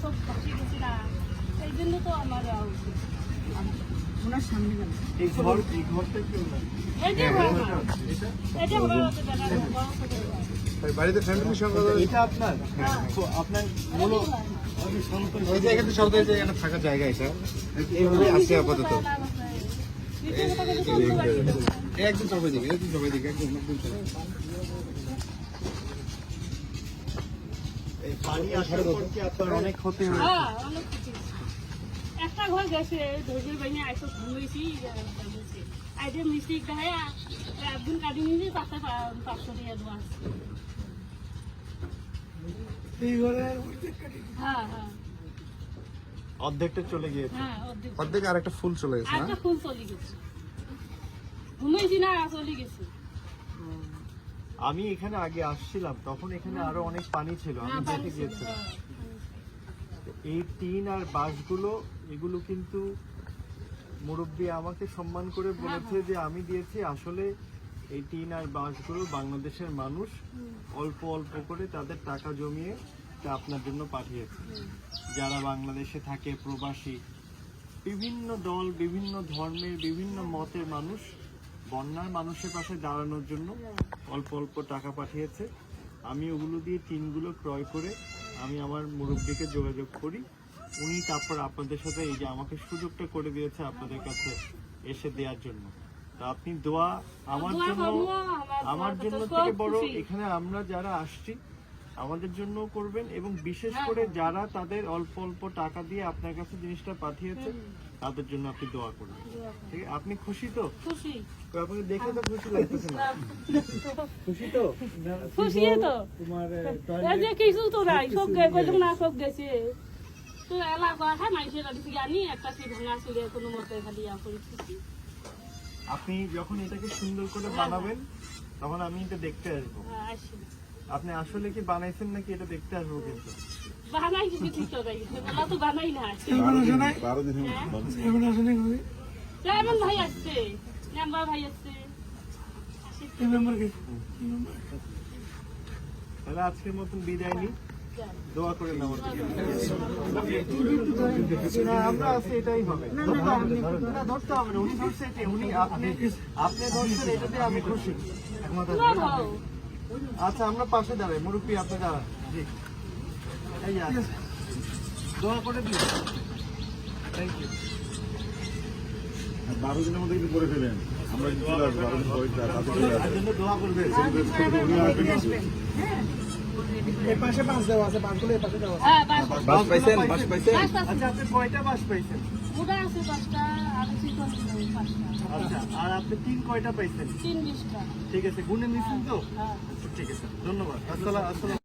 সব বসে গেছি না, এই জন্য তো আমার ওনার সামনে গেল এই ঘরটা কি ওনার? বাড়িতে ফ্যামিলির সঙ্গে এটা আপনার? তো আপনার বলো ওই যে এখানে সব এখানে থাকার জায়গা এটা এইভাবে আছে আপাতত। একদম সবাই দিকে একদম এই পানি আসার পর কি আপনার অনেক ক্ষতি হয়েছে? একটা ঘর গেছে ধৈর্য বাইনে আইসো ঘুমাইছি আইডে মিস্ত্রি দেখায় একদিন কাটি নিয়ে পাঁচটা 500 টাকা দেওয়া হ্যাঁ হ্যাঁ অর্ধেকটা চলে গিয়েছে। হ্যাঁ অর্ধেক আর একটা ফুল চলে গেছে না? একটা ফুল চলে গেছে, ঘুমাইছি না চলে গেছে। আমি এখানে আগে আসছিলাম, তখন এখানে আরো অনেক পানি ছিল, আমি দেখে গিয়েছিলাম। এই টিন আর বাঁশগুলো এগুলো কিন্তু মুরব্বী আমাকে সম্মান করে বলেছে যে আমি দিয়েছি। আসলে এই টিন আর বাঁশগুলো বাংলাদেশের মানুষ অল্প অল্প করে তাদের টাকা জমিয়ে তা আপনার জন্য পাঠিয়েছে। যারা বাংলাদেশে থাকে, প্রবাসী, বিভিন্ন দল, বিভিন্ন ধর্মের, বিভিন্ন মতের মানুষ বন্যার মানুষের পাশে দাঁড়ানোর জন্য অল্প অল্প টাকা পাঠিয়েছে। আমি ওগুলো দিয়ে টিনগুলো ক্রয় করে আমি আমার মুরব্বীকে যোগাযোগ করি, উনি তারপর আপনাদের সাথে এই যে আমাকে সুযোগটা করে দিয়েছে আপনাদের কাছে এসে দেওয়ার জন্য। তা আপনি দোয়া আমার জন্য থেকে বড় এখানে আমরা যারা আসছি আমাদের জন্য করবেন, এবং বিশেষ করে যারা তাদের অল্প অল্প টাকা দিয়ে আপনার কাছে জিনিসটা পাঠিয়েছে তাদের জন্য আপনি দোয়া করবেন। ঠিক আছে? আপনি খুশি তো? খুশি, আপনাকে দেখে তো খুশি লাগতেছে না? খুশি তো? খুশি তো তোমার এই যে কিছু তো নাই, সব গেছে না, সব গেছে তো এলাকা হ্যাঁ মাইসের কাছে জানি একটা কি ভাঙা ছিল কোনো মতে খালি পরিস্থিতি। আপনি যখন এটাকে সুন্দর করে বানাবেন তখন আমি এটা দেখতে আসবো। আসি আপনি আসলে কি বানাইছেন নাকি এটা দেখতে আসবো কিন্তু। বানাই কিছু ঠিক তো নাই, বলা তো বানাই না। 12 দিন চেয়ারম্যান ভাই আসছে, মেম্বার ভাই আসছে। তাহলে আজকের মতন বিদায় নিই, দোয়া করে নেওয়ার আমরা আছি, এটাই হবে। না ধরতে হবে না, উনি ধরছে এটাই, উনি আপনি ধরছেন এটাতে আমি খুশি। আচ্ছা আমরা পাশে দাঁড়াই, মুরব্বী আপনি দাঁড়ান। জি এই যে আছে। দোয়া করে দিন। Thank you. 12 দিনের মধ্যে কিন্তু করে ফেলেন, আমরা কিন্তু চলে আসবো 12 দিন পরে তার জন্য দোয়া করবেন। এই পাশে বাঁশ দেওয়া আছে, বাঁশগুলো এই পাশে দেওয়া আছে। হ্যাঁ বাস পাইছেন? আচ্ছা আপনি কয়টা বাস পাইছেন? ওটা আছে 5টা, আর চিকন 5টা। আচ্ছা আর আপনি তিন কয়টা পাইছেন? 3-20টা। ঠিক আছে, গুনে নিচ্ছেন তো? হ্যাঁ ঠিক আছে, ধন্যবাদ। আসসালাম।